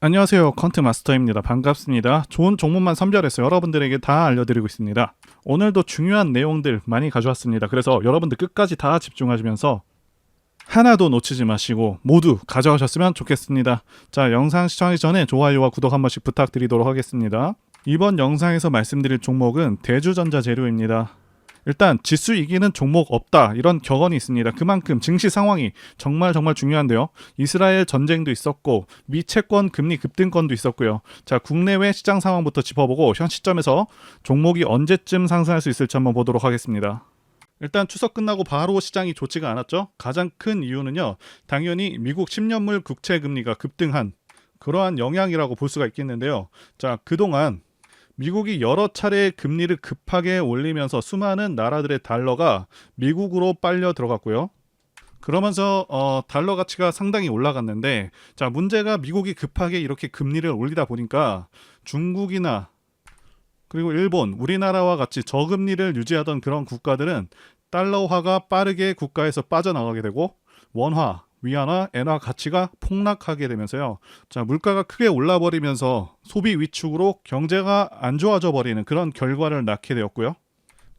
안녕하세요. 컨트 마스터입니다. 반갑습니다. 좋은 종목만 선별해서 여러분들에게 다 알려드리고 있습니다. 오늘도 중요한 내용들 많이 가져왔습니다. 그래서 여러분들 끝까지 다 집중하시면서 하나도 놓치지 마시고 모두 가져가셨으면 좋겠습니다. 자, 영상 시청하기 전에 좋아요와 구독 한 번씩 부탁드리도록 하겠습니다. 이번 영상에서 말씀드릴 종목은 대주전자 재료입니다. 일단 지수 이기는 종목 없다 이런 격언이 있습니다. 그만큼 증시 상황이 정말 중요한데요. 이스라엘 전쟁도 있었고 미 채권 금리 급등권도 있었고요. 자, 국내외 시장 상황부터 짚어보고 현 시점에서 종목이 언제쯤 상승할 수 있을지 한번 보도록 하겠습니다. 일단 추석 끝나고 바로 시장이 좋지가 않았죠. 가장 큰 이유는요, 당연히 미국 10년물 국채 금리가 급등한 그러한 영향이라고 볼 수가 있겠는데요. 자, 그동안 미국이 여러 차례 금리를 급하게 올리면서 수많은 나라들의 달러가 미국으로 빨려 들어갔고요. 그러면서 달러 가치가 상당히 올라갔는데, 자, 문제가 미국이 급하게 이렇게 금리를 올리다 보니까 중국이나 그리고 일본, 우리나라와 같이 저금리를 유지하던 그런 국가들은 달러화가 빠르게 국가에서 빠져나가게 되고 원화, 위안화, 엔화 가치가 폭락하게 되면서요. 자, 물가가 크게 올라버리면서 소비 위축으로 경제가 안 좋아져 버리는 그런 결과를 낳게 되었고요.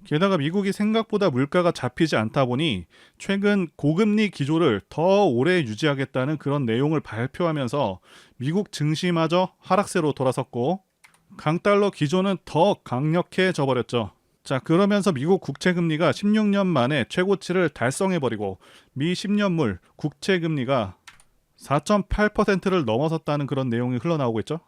게다가 미국이 생각보다 물가가 잡히지 않다 보니 최근 고금리 기조를 더 오래 유지하겠다는 그런 내용을 발표하면서 미국 증시마저 하락세로 돌아섰고 강달러 기조는 더 강력해져 버렸죠. 자, 그러면서 미국 국채금리가 16년 만에 최고치를 달성해버리고 미 10년물 국채금리가 4.8%를 넘어섰다는 그런 내용이 흘러나오고 있죠.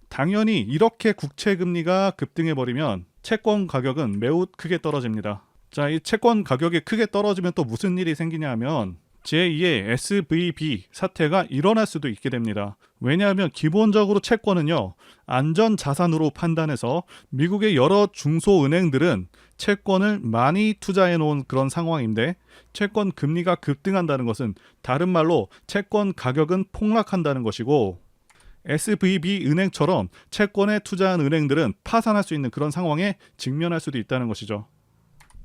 당연히 이렇게 국채금리가 급등해버리면 채권 가격은 매우 크게 떨어집니다. 자, 이 채권 가격이 크게 떨어지면 또 무슨 일이 생기냐 하면 제2의 SVB 사태가 일어날 수도 있게 됩니다. 왜냐하면 기본적으로 채권은요, 안전자산으로 판단해서 미국의 여러 중소은행들은 채권을 많이 투자해 놓은 그런 상황인데, 채권 금리가 급등한다는 것은 다른 말로 채권 가격은 폭락한다는 것이고, SVB 은행처럼 채권에 투자한 은행들은 파산할 수 있는 그런 상황에 직면할 수도 있다는 것이죠.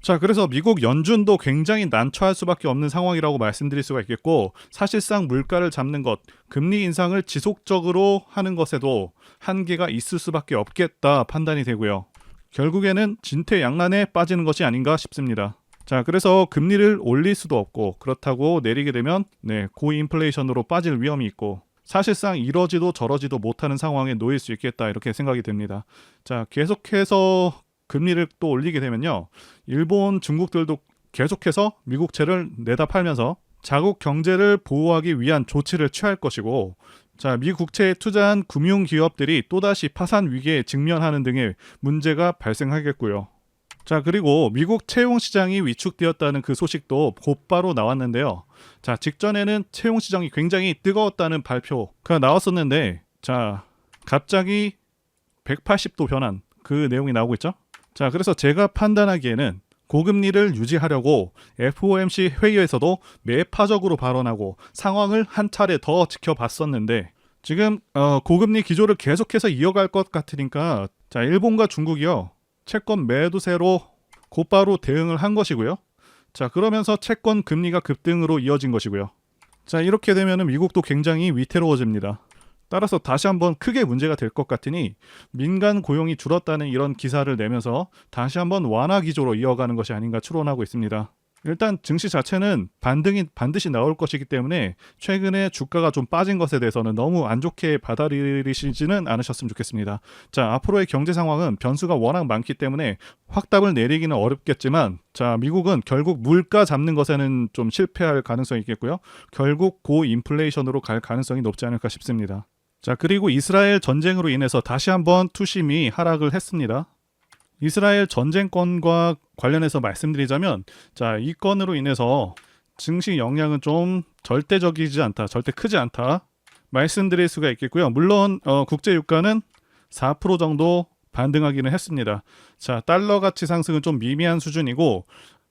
자, 그래서 미국 연준도 굉장히 난처할 수밖에 없는 상황이라고 말씀드릴 수가 있겠고, 사실상 물가를 잡는 것, 금리 인상을 지속적으로 하는 것에도 한계가 있을 수밖에 없겠다 판단이 되고요. 결국에는 진퇴양난에 빠지는 것이 아닌가 싶습니다. 자, 그래서 금리를 올릴 수도 없고, 그렇다고 내리게 되면 고인플레이션으로 빠질 위험이 있고, 사실상 이러지도 저러지도 못하는 상황에 놓일 수 있겠다 이렇게 생각이 됩니다. 자, 계속해서 금리를 또 올리게 되면요, 일본, 중국들도 계속해서 미국채를 내다 팔면서 자국 경제를 보호하기 위한 조치를 취할 것이고, 자, 미국채에 투자한 금융기업들이 또다시 파산 위기에 직면하는 등의 문제가 발생하겠고요. 자, 그리고 미국 채용 시장이 위축되었다는 그 소식도 곧바로 나왔는데요. 자, 직전에는 채용 시장이 굉장히 뜨거웠다는 발표가 나왔었는데, 자, 갑자기 180도 변한 그 내용이 나오고 있죠. 자, 그래서 제가 판단하기에는 고금리를 유지하려고 FOMC 회의에서도 매파적으로 발언하고 상황을 한 차례 더 지켜봤었는데, 지금 고금리 기조를 계속해서 이어갈 것 같으니까, 자, 일본과 중국이요, 채권 매도세로 곧바로 대응을 한 것이고요. 자, 그러면서 채권 금리가 급등으로 이어진 것이고요. 자, 이렇게 되면 미국도 굉장히 위태로워집니다. 따라서 다시 한번 크게 문제가 될 것 같으니 민간 고용이 줄었다는 이런 기사를 내면서 다시 한번 완화 기조로 이어가는 것이 아닌가 추론하고 있습니다. 일단 증시 자체는 반등이 반드시 나올 것이기 때문에 최근에 주가가 좀 빠진 것에 대해서는 너무 안 좋게 받아들이시지는 않으셨으면 좋겠습니다. 자, 앞으로의 경제 상황은 변수가 워낙 많기 때문에 확답을 내리기는 어렵겠지만, 자, 미국은 결국 물가 잡는 것에는 좀 실패할 가능성이 있겠고요. 결국 고인플레이션으로 갈 가능성이 높지 않을까 싶습니다. 자, 그리고 이스라엘 전쟁으로 인해서 다시 한번 투심이 하락을 했습니다. 이스라엘 전쟁권과 관련해서 말씀드리자면, 자, 이 건으로 인해서 증시 영향은 좀 절대적이지 않다, 절대 크지 않다 말씀드릴 수가 있겠고요. 물론 국제 유가는 4% 정도 반등하기는 했습니다. 자, 달러 가치 상승은 좀 미미한 수준이고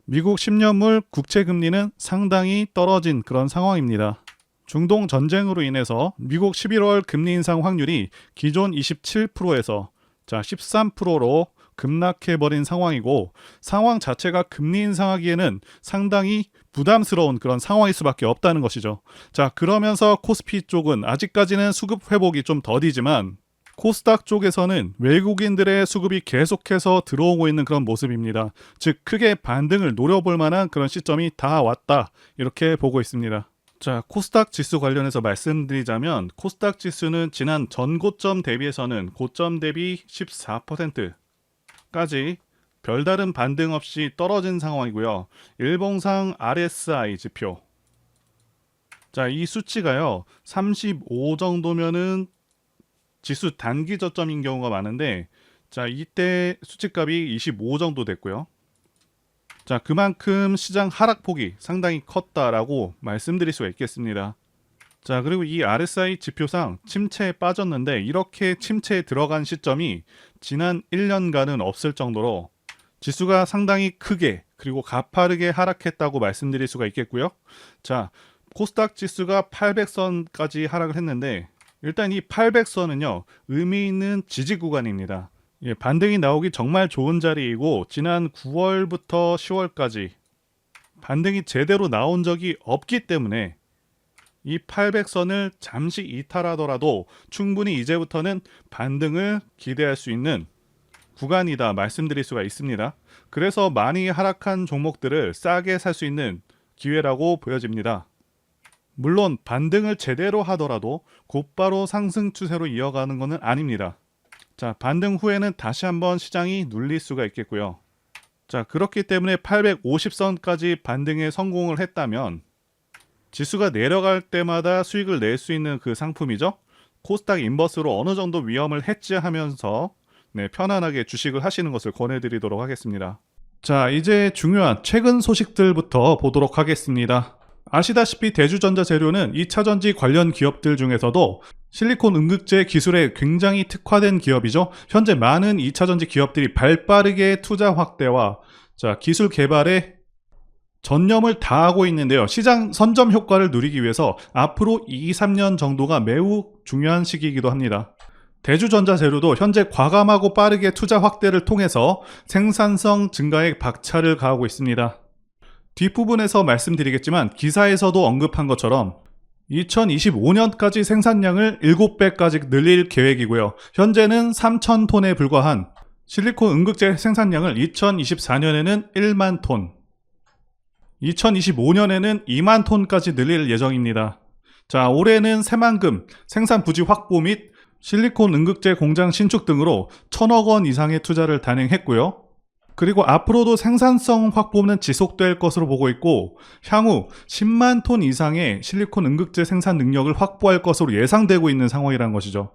미국 10년물 국채 금리는 상당히 떨어진 그런 상황입니다. 중동 전쟁으로 인해서 미국 11월 금리 인상 확률이 기존 27%에서 자, 13%로 급락해버린 상황이고, 상황 자체가 금리 인상하기에는 상당히 부담스러운 그런 상황일 수밖에 없다는 것이죠. 자, 그러면서 코스피 쪽은 아직까지는 수급 회복이 좀 더디지만 코스닥 쪽에서는 외국인들의 수급이 계속해서 들어오고 있는 그런 모습입니다. 즉 크게 반등을 노려볼 만한 그런 시점이 다 왔다, 이렇게 보고 있습니다. 자, 코스닥 지수 관련해서 말씀드리자면 코스닥 지수는 지난 전고점 대비해서는 고점 대비 14%까지 별다른 반등 없이 떨어진 상황이고요. 일봉상 RSI 지표, 자, 이 수치가요 35 정도면은 지수 단기 저점인 경우가 많은데, 자, 이때 수치값이 25 정도 됐고요. 자, 그만큼 시장 하락폭이 상당히 컸다라고 말씀드릴 수가 있겠습니다. 자, 그리고 이 RSI 지표상 침체에 빠졌는데 이렇게 침체에 들어간 시점이 지난 1년간은 없을 정도로 지수가 상당히 크게 그리고 가파르게 하락했다고 말씀드릴 수가 있겠고요. 자, 코스닥 지수가 800선까지 하락을 했는데 일단 이 800선은요 의미 있는 지지 구간입니다. 예, 반등이 나오기 정말 좋은 자리이고 지난 9월부터 10월까지 반등이 제대로 나온 적이 없기 때문에 이 800선을 잠시 이탈하더라도 충분히 이제부터는 반등을 기대할 수 있는 구간이다 말씀드릴 수가 있습니다. 그래서 많이 하락한 종목들을 싸게 살 수 있는 기회라고 보여집니다. 물론 반등을 제대로 하더라도 곧바로 상승 추세로 이어가는 것은 아닙니다. 자, 반등 후에는 다시 한번 시장이 눌릴 수가 있겠고요. 자, 그렇기 때문에 850선까지 반등에 성공을 했다면 지수가 내려갈 때마다 수익을 낼 수 있는 그 상품이죠. 코스닥 인버스로 어느 정도 위험을 해지하면서 편안하게 주식을 하시는 것을 권해드리도록 하겠습니다. 자, 이제 중요한 최근 소식들부터 보도록 하겠습니다. 아시다시피 대주전자재료는 2차전지 관련 기업들 중에서도 실리콘 음극재 기술에 굉장히 특화된 기업이죠. 현재 많은 2차전지 기업들이 발빠르게 투자 확대와 기술 개발에 전념을 다하고 있는데요. 시장 선점 효과를 누리기 위해서 앞으로 2, 3년 정도가 매우 중요한 시기이기도 합니다. 대주전자재료도 현재 과감하고 빠르게 투자 확대를 통해서 생산성 증가에 박차를 가하고 있습니다. 뒷부분에서 말씀드리겠지만 기사에서도 언급한 것처럼 2025년까지 생산량을 7배까지 늘릴 계획이고요. 현재는 3,000톤에 불과한 실리콘 음극재 생산량을 2024년에는 1만 톤, 2025년에는 2만 톤까지 늘릴 예정입니다. 자, 올해는 새만금 생산 부지 확보 및 실리콘 음극재 공장 신축 등으로 1,000억 원 이상의 투자를 단행했고요. 그리고 앞으로도 생산성 확보는 지속될 것으로 보고 있고 향후 10만 톤 이상의 실리콘 음극재 생산 능력을 확보할 것으로 예상되고 있는 상황이라는 것이죠.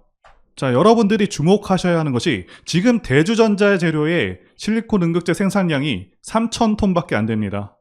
자, 여러분들이 주목하셔야 하는 것이 지금 대주전자재료의 실리콘 음극재 생산량이 3,000톤밖에 안 됩니다.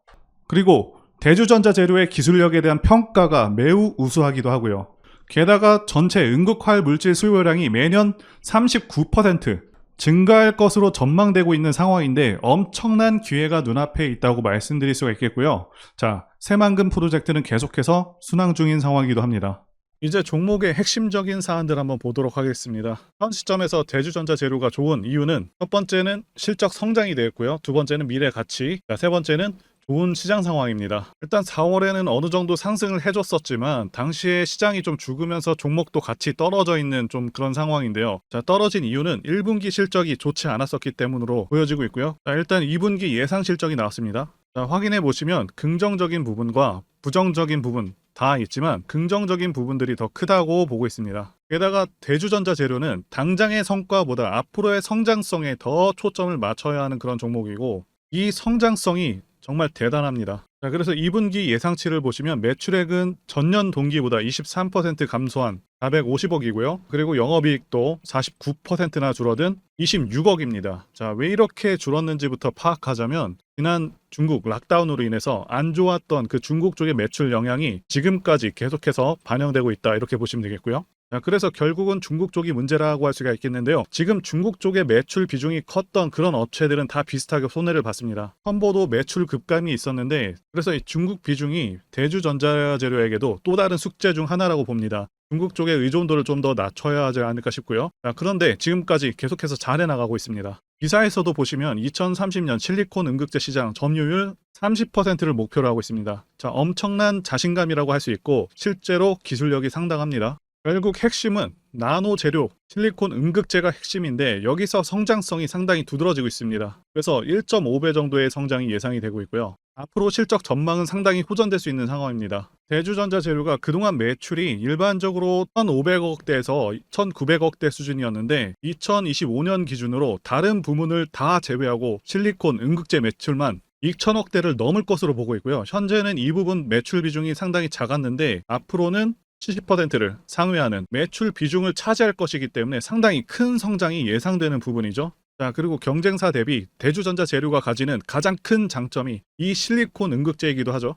그리고 대주전자재료의 기술력에 대한 평가가 매우 우수하기도 하고요. 게다가 전체 음극활 물질 수요량이 매년 39% 증가할 것으로 전망되고 있는 상황인데 엄청난 기회가 눈앞에 있다고 말씀드릴 수가 있겠고요. 자, 새만금 프로젝트는 계속해서 순항 중인 상황이기도 합니다. 이제 종목의 핵심적인 사안들 한번 보도록 하겠습니다. 현 시점에서 대주전자재료가 좋은 이유는 첫 번째는 실적 성장이 되었고요. 두 번째는 미래 가치, 세 번째는 좋은 시장 상황입니다. 일단 4월에는 어느 정도 상승을 해줬었지만 당시에 시장이 좀 죽으면서 종목도 같이 떨어져 있는 좀 그런 상황인데요. 자, 떨어진 이유는 1분기 실적이 좋지 않았었기 때문으로 보여지고 있고요. 자, 일단 2분기 예상 실적이 나왔습니다. 자, 확인해 보시면 긍정적인 부분과 부정적인 부분 다 있지만 긍정적인 부분들이 더 크다고 보고 있습니다. 게다가 대주전자재료는 당장의 성과보다 앞으로의 성장성에 더 초점을 맞춰야 하는 그런 종목이고 이 성장성이 정말 대단합니다. 자, 그래서 2분기 예상치를 보시면 매출액은 전년 동기보다 23% 감소한 450억이고요. 그리고 영업이익도 49%나 줄어든 26억입니다. 자, 왜 이렇게 줄었는지부터 파악하자면 지난 중국 락다운으로 인해서 안 좋았던 그 중국 쪽의 매출 영향이 지금까지 계속해서 반영되고 있다, 이렇게 보시면 되겠고요. 자, 그래서 결국은 중국 쪽이 문제라고 할 수가 있겠는데요. 지금 중국 쪽의 매출 비중이 컸던 그런 업체들은 다 비슷하게 손해를 봤습니다. 첨보도 매출 급감이 있었는데 그래서 이 중국 비중이 대주전자재료에게도 또 다른 숙제 중 하나라고 봅니다. 중국 쪽의 의존도를 좀 더 낮춰야 하지 않을까 싶고요. 자, 그런데 지금까지 계속해서 잘해나가고 있습니다. 기사에서도 보시면 2030년 실리콘 음극재 시장 점유율 30%를 목표로 하고 있습니다. 자, 엄청난 자신감이라고 할 수 있고 실제로 기술력이 상당합니다. 결국 핵심은 나노 재료, 실리콘 음극재가 핵심인데 여기서 성장성이 상당히 두드러지고 있습니다. 그래서 1.5배 정도의 성장이 예상이 되고 있고요. 앞으로 실적 전망은 상당히 호전될 수 있는 상황입니다. 대주전자 재료가 그동안 매출이 일반적으로 1,500억대에서 1,900억대 수준이었는데 2025년 기준으로 다른 부문을 다 제외하고 실리콘 음극재 매출만 2천억대를 넘을 것으로 보고 있고요. 현재는 이 부분 매출 비중이 상당히 작았는데 앞으로는 70%를 상회하는 매출 비중을 차지할 것이기 때문에 상당히 큰 성장이 예상되는 부분이죠. 자, 그리고 경쟁사 대비 대주전자 재료가 가지는 가장 큰 장점이 이 실리콘 음극재이기도 하죠.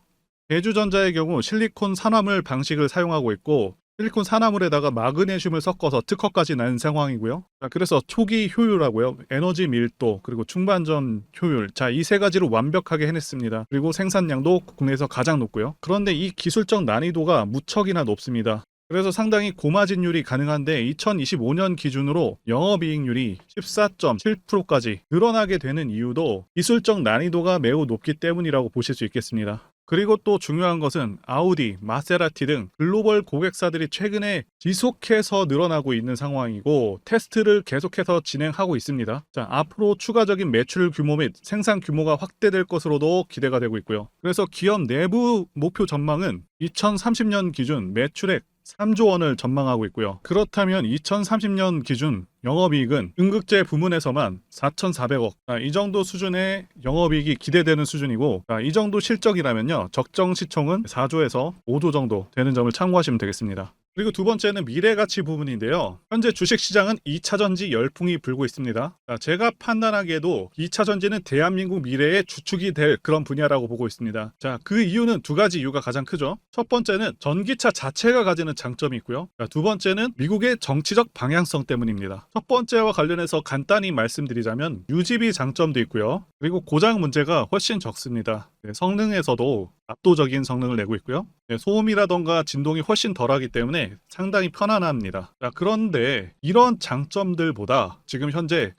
대주전자의 경우 실리콘 산화물 방식을 사용하고 있고 실리콘 산화물에다가 마그네슘을 섞어서 특허까지 난 상황이고요. 자, 그래서 초기 효율하고요, 에너지 밀도, 그리고 중반전 효율, 자, 이 세 가지를 완벽하게 해냈습니다. 그리고 생산량도 국내에서 가장 높고요. 그런데 이 기술적 난이도가 무척이나 높습니다. 그래서 상당히 고마진율이 가능한데 2025년 기준으로 영업이익률이 14.7%까지 늘어나게 되는 이유도 기술적 난이도가 매우 높기 때문이라고 보실 수 있겠습니다. 그리고 또 중요한 것은 아우디, 마세라티 등 글로벌 고객사들이 최근에 지속해서 늘어나고 있는 상황이고 테스트를 계속해서 진행하고 있습니다. 자, 앞으로 추가적인 매출 규모 및 생산 규모가 확대될 것으로도 기대가 되고 있고요. 그래서 기업 내부 목표 전망은 2030년 기준 매출액 3조 원을 전망하고 있고요. 그렇다면 2030년 기준 영업이익은 음극재 부문에서만 4,400억, 이 정도 수준의 영업이익이 기대되는 수준이고, 이 정도 실적이라면요, 적정 시총은 4조에서 5조 정도 되는 점을 참고하시면 되겠습니다. 그리고 두 번째는 미래가치 부분인데요. 현재 주식시장은 2차전지 열풍이 불고 있습니다. 제가 판단하기에도 2차전지는 대한민국 미래의 주축이 될 그런 분야라고 보고 있습니다. 자, 그 이유는 두 가지 이유가 가장 크죠. 첫 번째는 전기차 자체가 가지는 장점이 있고요. 두 번째는 미국의 정치적 방향성 때문입니다. 첫 번째와 관련해서 간단히 말씀드리자면 유지비 장점도 있고요. 그리고 고장 문제가 훨씬 적습니다. 성능에서도 압도적인 성능을 내고 있고요. 소음이라던가 진동이 훨씬 덜하기 때문에 상당히 편안합니다. 자, 그런데 이런 장점들보다 지금 현재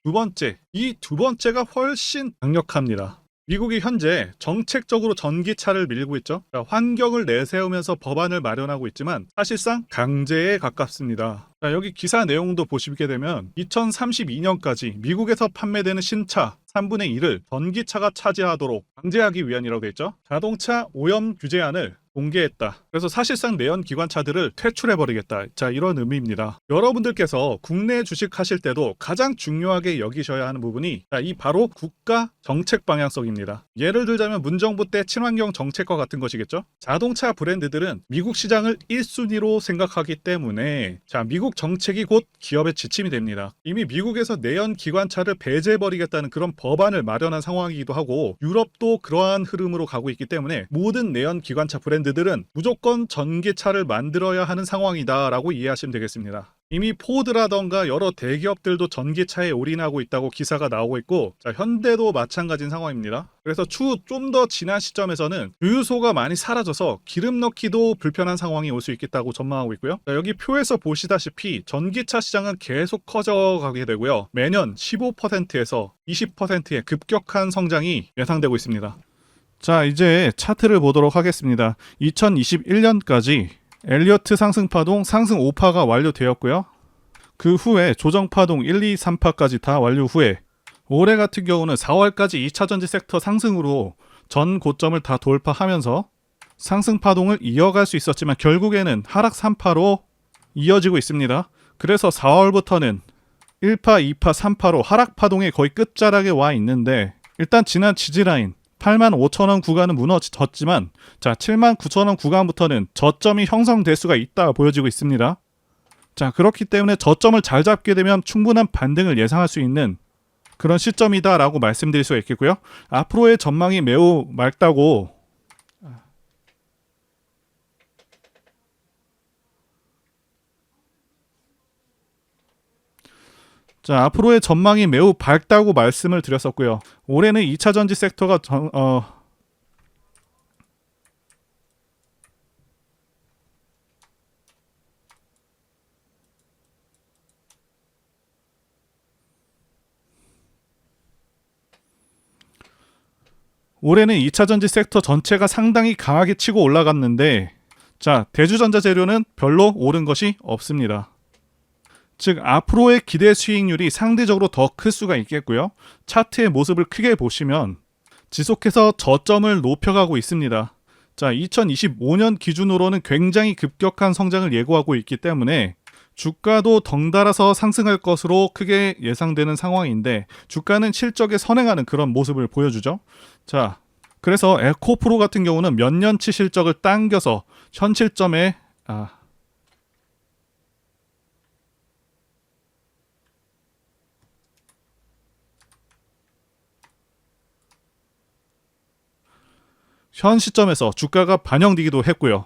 이 두 번째가 훨씬 강력합니다. 미국이 현재 정책적으로 전기차를 밀고 있죠. 자, 환경을 내세우면서 법안을 마련하고 있지만 사실상 강제에 가깝습니다. 자, 여기 기사 내용도 보시게 되면 2032년까지 미국에서 판매되는 신차 3분의 1을 전기차가 차지하도록 강제하기 위한이라고 되어 있죠. 자동차 오염 규제안을 공개했다. 그래서 사실상 내연 기관차들을 퇴출해버리겠다. 자, 이런 의미입니다. 여러분들께서 국내 주식하실 때도 가장 중요하게 여기셔야 하는 부분이 이 바로 국가 정책 방향성입니다. 예를 들자면 문정부 때 친환경 정책과 같은 것이겠죠. 자동차 브랜드들은 미국 시장을 1순위로 생각하기 때문에 자, 미국 정책이 곧 기업의 지침이 됩니다. 이미 미국에서 내연 기관차를 배제해버리겠다는 그런 법안을 마련한 상황이기도 하고 유럽도 그러한 흐름으로 가고 있기 때문에 모든 내연 기관차 브랜드들은 무조건 전기차를 만들어야 하는 상황이다 라고 이해하시면 되겠습니다. 이미 포드라던가 여러 대기업들도 전기차에 올인하고 있다고 기사가 나오고 있고 자, 현대도 마찬가지인 상황입니다. 그래서 추후 좀 더 지난 시점에서는 주유소가 많이 사라져서 기름 넣기도 불편한 상황이 올 수 있겠다고 전망하고 있고요. 자, 여기 표에서 보시다시피 전기차 시장은 계속 커져가게 되고요. 매년 15%에서 20%의 급격한 성장이 예상되고 있습니다. 자, 이제 차트를 보도록 하겠습니다. 2021년까지 엘리어트 상승파동 상승 5파가 완료되었고요. 그 후에 조정파동 1, 2, 3파까지 다 완료 후에 올해 같은 경우는 4월까지 2차전지 섹터 상승으로 전 고점을 다 돌파하면서 상승파동을 이어갈 수 있었지만 결국에는 하락 3파로 이어지고 있습니다. 그래서 4월부터는 1파, 2파, 3파로 하락파동의 거의 끝자락에 와 있는데 일단 지난 지지라인 85,000원 구간은 무너졌지만 자, 79,000원 구간부터는 저점이 형성될 수가 있다 보여지고 있습니다. 자, 그렇기 때문에 저점을 잘 잡게 되면 충분한 반등을 예상할 수 있는 그런 시점이다 라고 말씀드릴 수가 있겠고요. 앞으로의 전망이 매우 맑다고 자, 앞으로의 전망이 매우 밝다고 말씀을 드렸었고요. 올해는 2차전지 섹터가 올해는 2차 전지 섹터 전체가 상당히 강하게 치고 올라갔는데 자, 대주전자 재료는 별로 오른 것이 없습니다. 즉 앞으로의 기대 수익률이 상대적으로 더 클 수가 있겠고요. 차트의 모습을 크게 보시면 지속해서 저점을 높여가고 있습니다. 자, 2025년 기준으로는 굉장히 급격한 성장을 예고하고 있기 때문에 주가도 덩달아서 상승할 것으로 크게 예상되는 상황인데 주가는 실적에 선행하는 그런 모습을 보여주죠. 자, 그래서 에코프로 같은 경우는 몇 년치 실적을 당겨서 현 실점에 현 시점에서 주가가 반영되기도 했고요.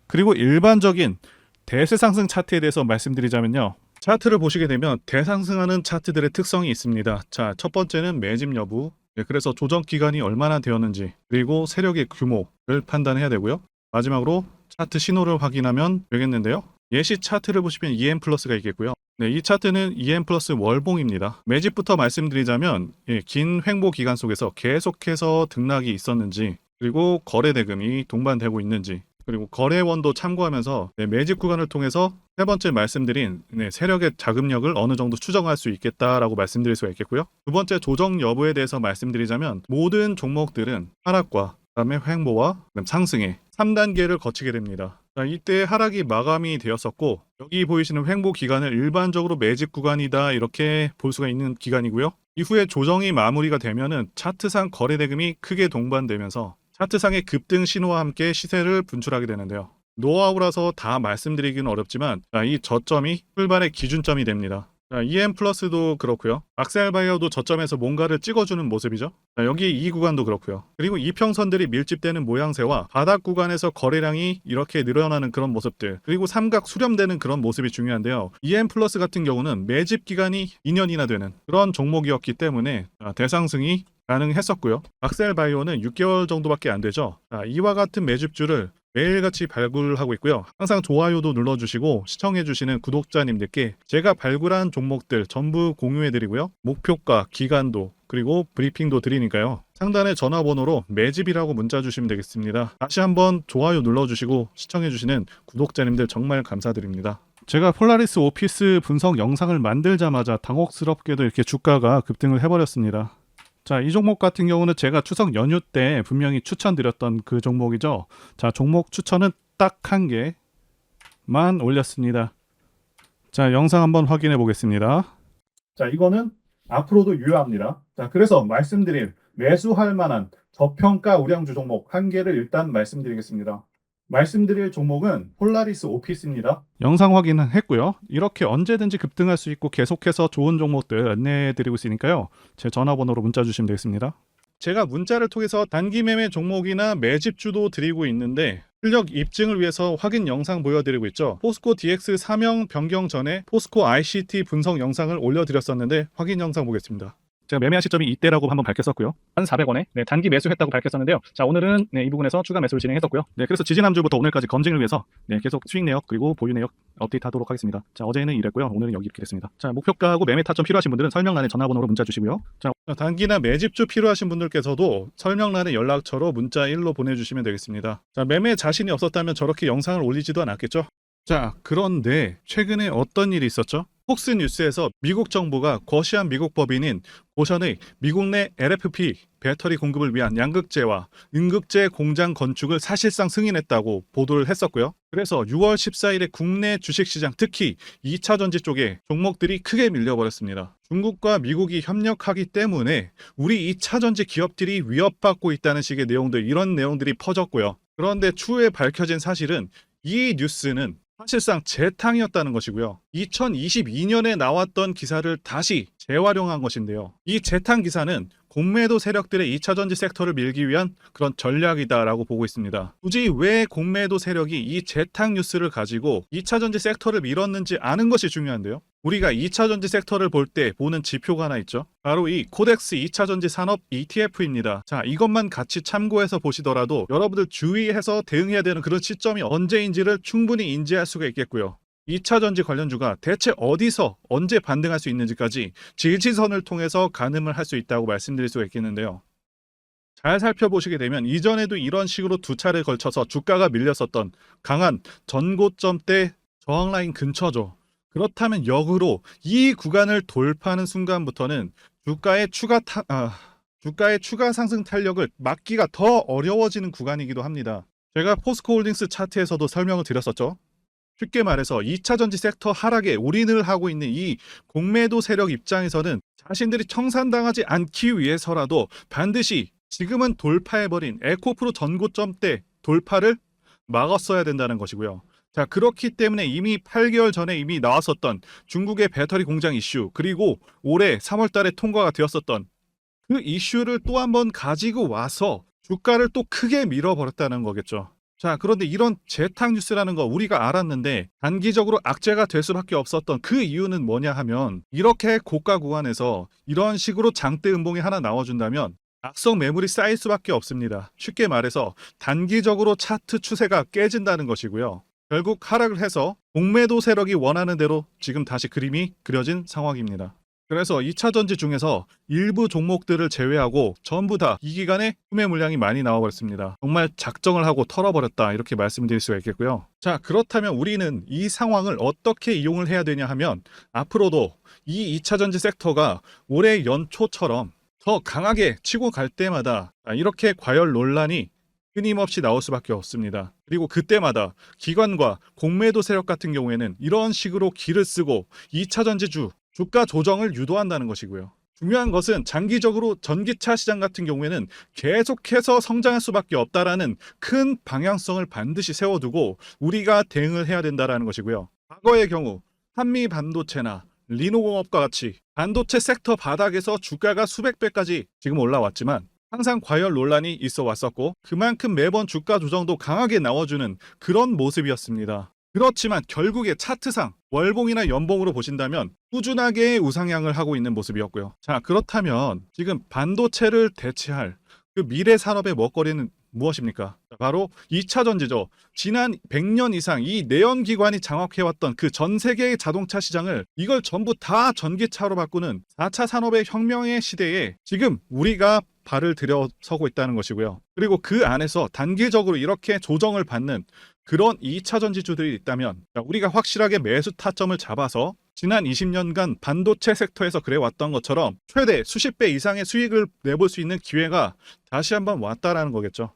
그리고 일반적인 대세 상승 차트에 대해서 말씀드리자면요. 차트를 보시게 되면 대상승하는 차트들의 특성이 있습니다. 자, 첫 번째는 매집 여부, 그래서 조정 기간이 얼마나 되었는지, 그리고 세력의 규모를 판단해야 되고요. 마지막으로 차트 신호를 확인하면 되겠는데요. 예시 차트를 보시면 EM 플러스가 있겠고요. 네, 이 차트는 EM 플러스 월봉입니다. 매집부터 말씀드리자면 긴 횡보 기간 속에서 계속해서 등락이 있었는지, 그리고 거래 대금이 동반되고 있는지, 그리고 거래원도 참고하면서 매집 구간을 통해서 세 번째 말씀드린 세력의 자금력을 어느 정도 추정할 수 있겠다라고 말씀드릴 수가 있겠고요. 두 번째 조정 여부에 대해서 말씀드리자면 모든 종목들은 하락과 그다음에 횡보와 그다음 상승의 3단계를 거치게 됩니다. 자, 이때 하락이 마감이 되었었고 여기 보이시는 횡보 기간을 일반적으로 매집 구간이다 이렇게 볼 수가 있는 기간이고요. 이후에 조정이 마무리가 되면은 차트상 거래 대금이 크게 동반되면서 차트상의 급등 신호와 함께 시세를 분출하게 되는데요. 노하우라서 다 말씀드리기는 어렵지만 이 저점이 출발의 기준점이 됩니다. EM 플러스도 그렇고요. 악셀바이어도 저점에서 뭔가를 찍어주는 모습이죠. 여기 이 구간도 그렇고요. 그리고 이평선들이 밀집되는 모양새와 바닥 구간에서 거래량이 이렇게 늘어나는 그런 모습들, 그리고 삼각 수렴되는 그런 모습이 중요한데요. EM 플러스 같은 경우는 매집 기간이 2년이나 되는 그런 종목이었기 때문에 대상승이 가능했었고요. 악셀바이오는 6개월 정도밖에 안 되죠. 이와 같은 매집주를 매일같이 발굴하고 있고요. 항상 좋아요도 눌러주시고 시청해주시는 구독자님들께 제가 발굴한 종목들 전부 공유해드리고요. 목표가, 기간도 그리고 브리핑도 드리니까요. 상단의 전화번호로 매집이라고 문자 주시면 되겠습니다. 다시 한번 좋아요 눌러주시고 시청해주시는 구독자님들 정말 감사드립니다. 제가 폴라리스 오피스 분석 영상을 만들자마자 당혹스럽게도 이렇게 주가가 급등을 해버렸습니다. 자, 이 종목 같은 경우는 제가 추석 연휴 때 분명히 추천드렸던 그 종목이죠. 자, 종목 추천은 딱 한 개만 올렸습니다. 자, 영상 한번 확인해 보겠습니다. 자, 이거는 앞으로도 유효합니다. 자, 그래서 말씀드릴 매수할 만한 저평가 우량주 종목 한 개를 일단 말씀드리겠습니다. 말씀드릴 종목은 폴라리스 오피스입니다. 영상 확인은 했고요. 이렇게 언제든지 급등할 수 있고 계속해서 좋은 종목들 안내해드리고 있으니까요. 제 전화번호로 문자 주시면 되겠습니다. 제가 문자를 통해서 단기 매매 종목이나 매집주도 드리고 있는데 실력 입증을 위해서 확인 영상 보여드리고 있죠. 포스코 DX 사명 변경 전에 포스코 ICT 분석 영상을 올려드렸었는데 확인 영상 보겠습니다. 제가 매매한 시점이 이때라고 한번 밝혔었고요. 1,400원에 단기 매수했다고 밝혔었는데요. 자, 오늘은 이 부분에서 추가 매수를 진행했었고요. 그래서 지지난주부터 오늘까지 검증을 위해서 계속 수익 내역 그리고 보유 내역 업데이트하도록 하겠습니다. 자, 어제는 이랬고요. 오늘은 여기 이렇게 됐습니다. 자, 목표가하고 매매 타점 필요하신 분들은 설명란에 전화번호로 문자 주시고요. 자, 단기나 매집주 필요하신 분들께서도 설명란에 연락처로 문자 1로 보내주시면 되겠습니다. 자, 매매 자신이 없었다면 저렇게 영상을 올리지도 않았겠죠. 자, 그런데 최근에 어떤 일이 있었죠? 폭스뉴스에서 미국 정부가 거시한 미국 법인인 고션의 미국 내 LFP 배터리 공급을 위한 양극재와 음극재 공장 건축을 사실상 승인했다고 보도를 했었고요. 그래서 6월 14일에 국내 주식시장 특히 2차 전지 쪽에 종목들이 크게 밀려버렸습니다. 중국과 미국이 협력하기 때문에 우리 2차 전지 기업들이 위협받고 있다는 식의 내용들, 이런 내용들이 퍼졌고요. 그런데 추후에 밝혀진 사실은 이 뉴스는 사실상 재탕이었다는 것이고요. 2022년에 나왔던 기사를 다시 재활용한 것인데요. 이 재탕 기사는 공매도 세력들의 2차 전지 섹터를 밀기 위한 그런 전략이다라고 보고 있습니다. 굳이 왜 공매도 세력이 이 재탕 뉴스를 가지고 2차 전지 섹터를 밀었는지 아는 것이 중요한데요. 우리가 2차 전지 섹터를 볼 때 보는 지표가 하나 있죠. 바로 이 코덱스 2차 전지 산업 ETF입니다. 자, 이것만 같이 참고해서 보시더라도 여러분들 주의해서 대응해야 되는 그런 시점이 언제인지를 충분히 인지할 수가 있겠고요. 2차 전지 관련주가 대체 어디서 언제 반등할 수 있는지까지 지지선을 통해서 가늠을 할 수 있다고 말씀드릴 수가 있겠는데요. 잘 살펴보시게 되면 이전에도 이런 식으로 두 차례에 걸쳐서 주가가 밀렸었던 강한 전고점대 저항 라인 근처죠. 그렇다면 역으로 이 구간을 돌파하는 순간부터는 주가의 추가 상승 탄력을 막기가 더 어려워지는 구간이기도 합니다. 제가 포스코홀딩스 차트에서도 설명을 드렸었죠. 쉽게 말해서 2차 전지 섹터 하락에 올인을 하고 있는 이 공매도 세력 입장에서는 자신들이 청산당하지 않기 위해서라도 반드시 지금은 돌파해버린 에코프로 전고점대 돌파를 막았어야 된다는 것이고요. 자, 그렇기 때문에 이미 8개월 전에 이미 나왔었던 중국의 배터리 공장 이슈, 그리고 올해 3월 달에 통과가 되었었던 그 이슈를 또 한 번 가지고 와서 주가를 또 크게 밀어버렸다는 거겠죠. 자, 그런데 이런 재탕 뉴스라는 거 우리가 알았는데 단기적으로 악재가 될 수밖에 없었던 그 이유는 뭐냐 하면, 이렇게 고가 구간에서 이런 식으로 장대 음봉이 하나 나와준다면 악성 매물이 쌓일 수밖에 없습니다. 쉽게 말해서 단기적으로 차트 추세가 깨진다는 것이고요. 결국 하락을 해서 공매도 세력이 원하는 대로 지금 다시 그림이 그려진 상황입니다. 그래서 2차 전지 중에서 일부 종목들을 제외하고 전부 다 이 기간에 투매 물량이 많이 나와버렸습니다. 정말 작정을 하고 털어버렸다, 이렇게 말씀드릴 수가 있겠고요. 자, 그렇다면 우리는 이 상황을 어떻게 이용을 해야 되냐 하면, 앞으로도 이 2차 전지 섹터가 올해 연초처럼 더 강하게 치고 갈 때마다 이렇게 과열 논란이 끊임없이 나올 수밖에 없습니다. 그리고 그때마다 기관과 공매도 세력 같은 경우에는 이런 식으로 기를 쓰고 2차 전지주 주가 조정을 유도한다는 것이고요. 중요한 것은 장기적으로 전기차 시장 같은 경우에는 계속해서 성장할 수밖에 없다라는 큰 방향성을 반드시 세워두고 우리가 대응을 해야 된다는 것이고요. 과거의 경우 한미 반도체나 리노공업과 같이 반도체 섹터 바닥에서 주가가 수백 배까지 지금 올라왔지만 항상 과열 논란이 있어 왔었고, 그만큼 매번 주가 조정도 강하게 나와주는 그런 모습이었습니다. 그렇지만 결국에 차트상 월봉이나 연봉으로 보신다면 꾸준하게 우상향을 하고 있는 모습이었고요. 자, 그렇다면 지금 반도체를 대체할 그 미래 산업의 먹거리는 무엇입니까? 바로 2차 전지죠. 지난 100년 이상 이 내연기관이 장악해왔던 그 전 세계의 자동차 시장을 이걸 전부 다 전기차로 바꾸는 4차 산업의 혁명의 시대에 지금 우리가 발을 들여서고 있다는 것이고요. 그리고 그 안에서 단기적으로 이렇게 조정을 받는 그런 2차 전지주들이 있다면 우리가 확실하게 매수 타점을 잡아서 지난 20년간 반도체 섹터에서 그래왔던 것처럼 최대 수십 배 이상의 수익을 내볼 수 있는 기회가 다시 한번 왔다라는 거겠죠.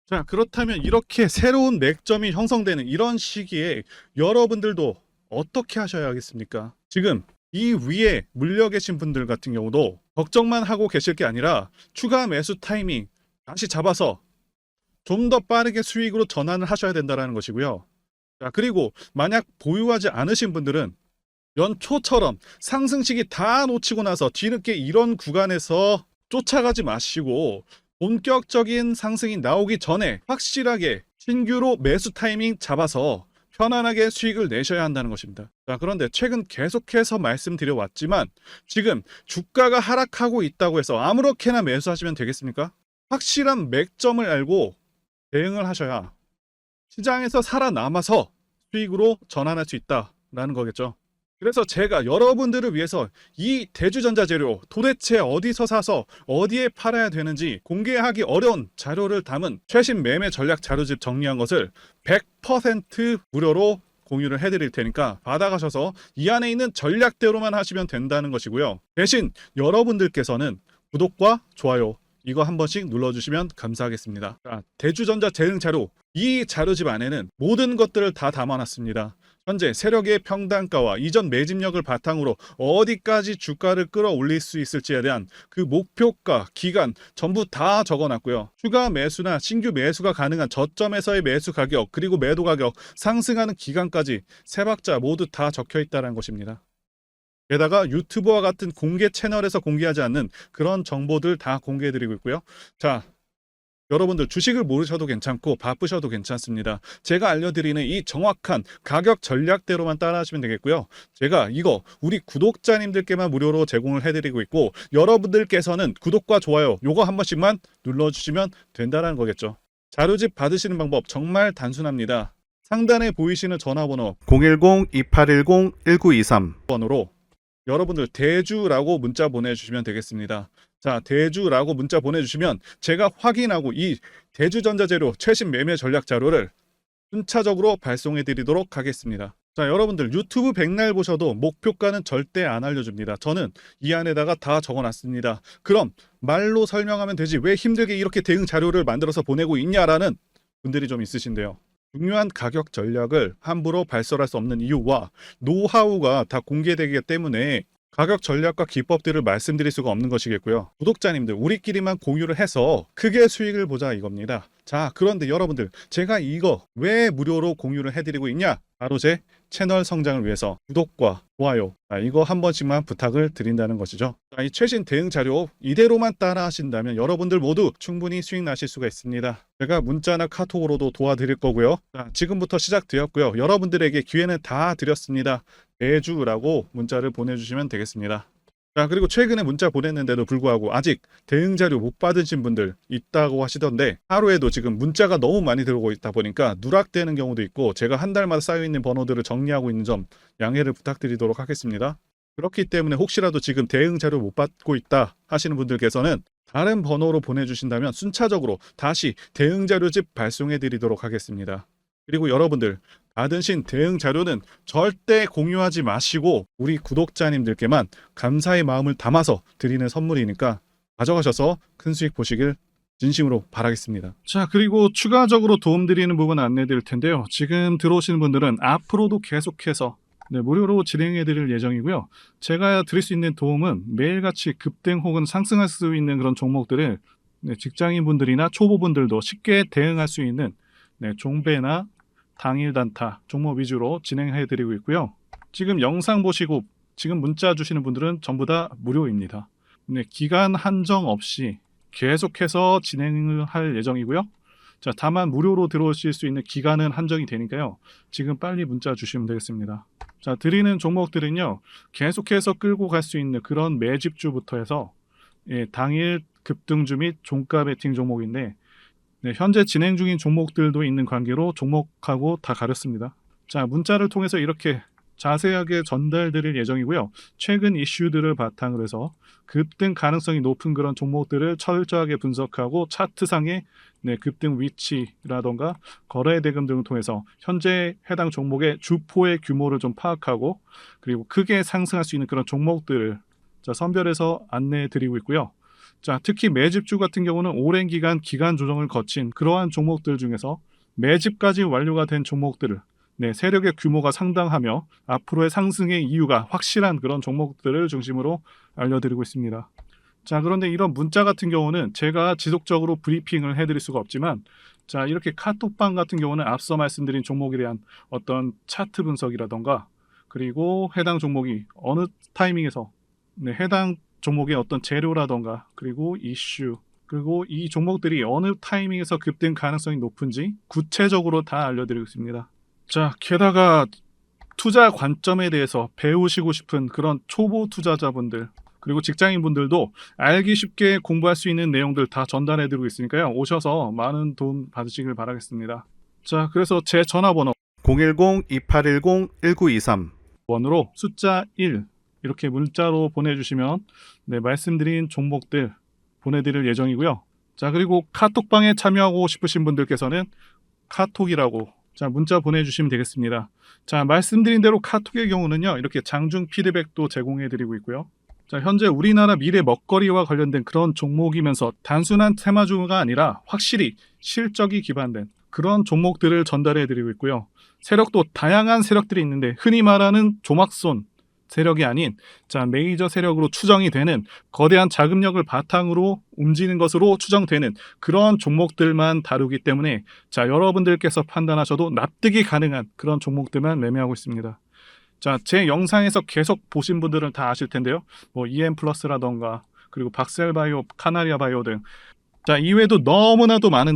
자, 그렇다면 이렇게 새로운 맥점이 형성되는 이런 시기에 여러분들도 어떻게 하셔야겠습니까? 지금 이 위에 물려 계신 분들 같은 경우도 걱정만 하고 계실 게 아니라 추가 매수 타이밍 다시 잡아서 좀 더 빠르게 수익으로 전환을 하셔야 된다는 것이고요. 자, 그리고 만약 보유하지 않으신 분들은 연초처럼 상승 시기 다 놓치고 나서 뒤늦게 이런 구간에서 쫓아가지 마시고 본격적인 상승이 나오기 전에 확실하게 신규로 매수 타이밍 잡아서 편안하게 수익을 내셔야 한다는 것입니다. 자, 그런데 최근 계속해서 말씀드려 왔지만 지금 주가가 하락하고 있다고 해서 아무렇게나 매수하시면 되겠습니까? 확실한 맥점을 알고 대응을 하셔야 시장에서 살아남아서 수익으로 전환할 수 있다라는 거겠죠. 그래서 제가 여러분들을 위해서 이 대주전자재료 도대체 어디서 사서 어디에 팔아야 되는지 공개하기 어려운 자료를 담은 최신 매매 전략 자료집 정리한 것을 100% 무료로 공유를 해드릴 테니까 받아가셔서 이 안에 있는 전략대로만 하시면 된다는 것이고요. 대신 여러분들께서는 구독과 좋아요 이거 한 번씩 눌러주시면 감사하겠습니다. 자, 대주전자 대응 자료, 이 자료집 안에는 모든 것들을 다 담아놨습니다. 현재 세력의 평단가와 이전 매집력을 바탕으로 어디까지 주가를 끌어올릴 수 있을지에 대한 그 목표가, 기간 전부 다 적어놨고요. 추가 매수나 신규 매수가 가능한 저점에서의 매수 가격, 그리고 매도 가격, 상승하는 기간까지 세 박자 모두 다 적혀있다는 것입니다. 게다가 유튜브와 같은 공개 채널에서 공개하지 않는 그런 정보들 다 공개해드리고 있고요. 자, 여러분들 주식을 모르셔도 괜찮고 바쁘셔도 괜찮습니다. 제가 알려드리는 이 정확한 가격 전략대로만 따라하시면 되겠고요. 제가 이거 우리 구독자님들께만 무료로 제공을 해드리고 있고 여러분들께서는 구독과 좋아요 요거 한 번씩만 눌러주시면 된다는 거겠죠. 자료집 받으시는 방법 정말 단순합니다. 상단에 보이시는 전화번호 010-2810-1923번으로 여러분들 대주라고 문자 보내주시면 되겠습니다. 자, 대주라고 문자 보내주시면 제가 확인하고 이 대주전자재료 최신 매매 전략 자료를 순차적으로 발송해 드리도록 하겠습니다. 자, 여러분들 유튜브 백날 보셔도 목표가는 절대 안 알려줍니다. 저는 이 안에다가 다 적어놨습니다. 그럼 말로 설명하면 되지 왜 힘들게 이렇게 대응 자료를 만들어서 보내고 있냐라는 분들이 좀 있으신데요. 중요한 가격 전략을 함부로 발설할 수 없는 이유와 노하우가 다 공개되기 때문에 가격 전략과 기법들을 말씀드릴 수가 없는 것이겠고요. 구독자님들 우리끼리만 공유를 해서 크게 수익을 보자 이겁니다. 자, 그런데 여러분들 제가 이거 왜 무료로 공유를 해드리고 있냐? 바로 제 채널 성장을 위해서 구독과 좋아요 이거 한 번씩만 부탁을 드린다는 것이죠. 자, 이 최신 대응 자료 이대로만 따라 하신다면 여러분들 모두 충분히 수익 나실 수가 있습니다. 제가 문자나 카톡으로도 도와드릴 거고요. 자, 지금부터 시작되었고요. 여러분들에게 기회는 다 드렸습니다. 매주라고 문자를 보내주시면 되겠습니다. 자, 그리고 최근에 문자 보냈는데도 불구하고 아직 대응 자료 못 받으신 분들 있다고 하시던데 하루에도 지금 문자가 너무 많이 들어오고 있다 보니까 누락되는 경우도 있고 제가 한 달마다 쌓여있는 번호들을 정리하고 있는 점 양해를 부탁드리도록 하겠습니다. 그렇기 때문에 혹시라도 지금 대응 자료 못 받고 있다 하시는 분들께서는 다른 번호로 보내주신다면 순차적으로 다시 대응 자료집 발송해 드리도록 하겠습니다. 그리고 여러분들 받으신 대응 자료는 절대 공유하지 마시고 우리 구독자님들께만 감사의 마음을 담아서 드리는 선물이니까 가져가셔서 큰 수익 보시길 진심으로 바라겠습니다. 자, 그리고 추가적으로 도움드리는 부분 안내 드릴 텐데요. 지금 들어오시는 분들은 앞으로도 계속해서 무료로 진행해 드릴 예정이고요. 제가 드릴 수 있는 도움은 매일같이 급등 혹은 상승할 수 있는 그런 종목들을 직장인분들이나 초보분들도 쉽게 대응할 수 있는 종배나 당일 단타 종목 위주로 진행해 드리고 있고요. 지금 영상 보시고 지금 문자 주시는 분들은 전부 다 무료입니다. 기간 한정 없이 계속해서 진행을 할 예정이고요. 자, 다만 무료로 들어오실 수 있는 기간은 한정이 되니까요. 지금 빨리 문자 주시면 되겠습니다. 자, 드리는 종목들은요. 계속해서 끌고 갈 수 있는 그런 매집주부터 해서 당일 급등주 및 종가 베팅 종목인데 현재 진행 중인 종목들도 있는 관계로 종목하고 다 가렸습니다. 자, 문자를 통해서 이렇게 자세하게 전달드릴 예정이고요. 최근 이슈들을 바탕으로 해서 급등 가능성이 높은 그런 종목들을 철저하게 분석하고 차트상의 급등 위치라던가 거래 대금 등을 통해서 현재 해당 종목의 주포의 규모를 좀 파악하고 그리고 크게 상승할 수 있는 그런 종목들을 선별해서 안내해 드리고 있고요. 자, 특히 매집주 같은 경우는 오랜 기간 조정을 거친 그러한 종목들 중에서 매집까지 완료가 된 종목들을 세력의 규모가 상당하며 앞으로의 상승의 이유가 확실한 그런 종목들을 중심으로 알려드리고 있습니다. 자, 그런데 이런 문자 같은 경우는 제가 지속적으로 브리핑을 해드릴 수가 없지만 자, 이렇게 카톡방 같은 경우는 앞서 말씀드린 종목에 대한 어떤 차트 분석이라던가 그리고 해당 종목이 어느 타이밍에서 해당 종목의 어떤 재료라던가 그리고 이슈 그리고 이 종목들이 어느 타이밍에서 급등 가능성이 높은지 구체적으로 다 알려드리고 있습니다. 자, 게다가 투자 관점에 대해서 배우시고 싶은 그런 초보 투자자분들 그리고 직장인분들도 알기 쉽게 공부할 수 있는 내용들 다 전달해드리고 있으니까요. 오셔서 많은 도움 받으시길 바라겠습니다. 자, 그래서 제 전화번호 010-2810-1923 번호로 숫자 1 이렇게 문자로 보내주시면 말씀드린 종목들 보내드릴 예정이고요. 자, 그리고 카톡방에 참여하고 싶으신 분들께서는 카톡이라고 문자 보내주시면 되겠습니다. 자, 말씀드린 대로 카톡의 경우는요. 이렇게 장중 피드백도 제공해드리고 있고요. 자, 현재 우리나라 미래 먹거리와 관련된 그런 종목이면서 단순한 테마주가 아니라 확실히 실적이 기반된 그런 종목들을 전달해드리고 있고요. 세력도 다양한 세력들이 있는데 흔히 말하는 조막손 세력이 아닌 메이저 세력으로 추정이 되는 거대한 자금력을 바탕으로 움직이는 것으로 추정되는 그런 종목들만 다루기 때문에 여러분들께서 판단하셔도 납득이 가능한 그런 종목들만 매매하고 있습니다. 자, 제 영상에서 계속 보신 분들은 다 아실 텐데요. EM 플러스라던가 그리고 박셀바이오, 카나리아 바이오 등 이외에도 너무나도 많은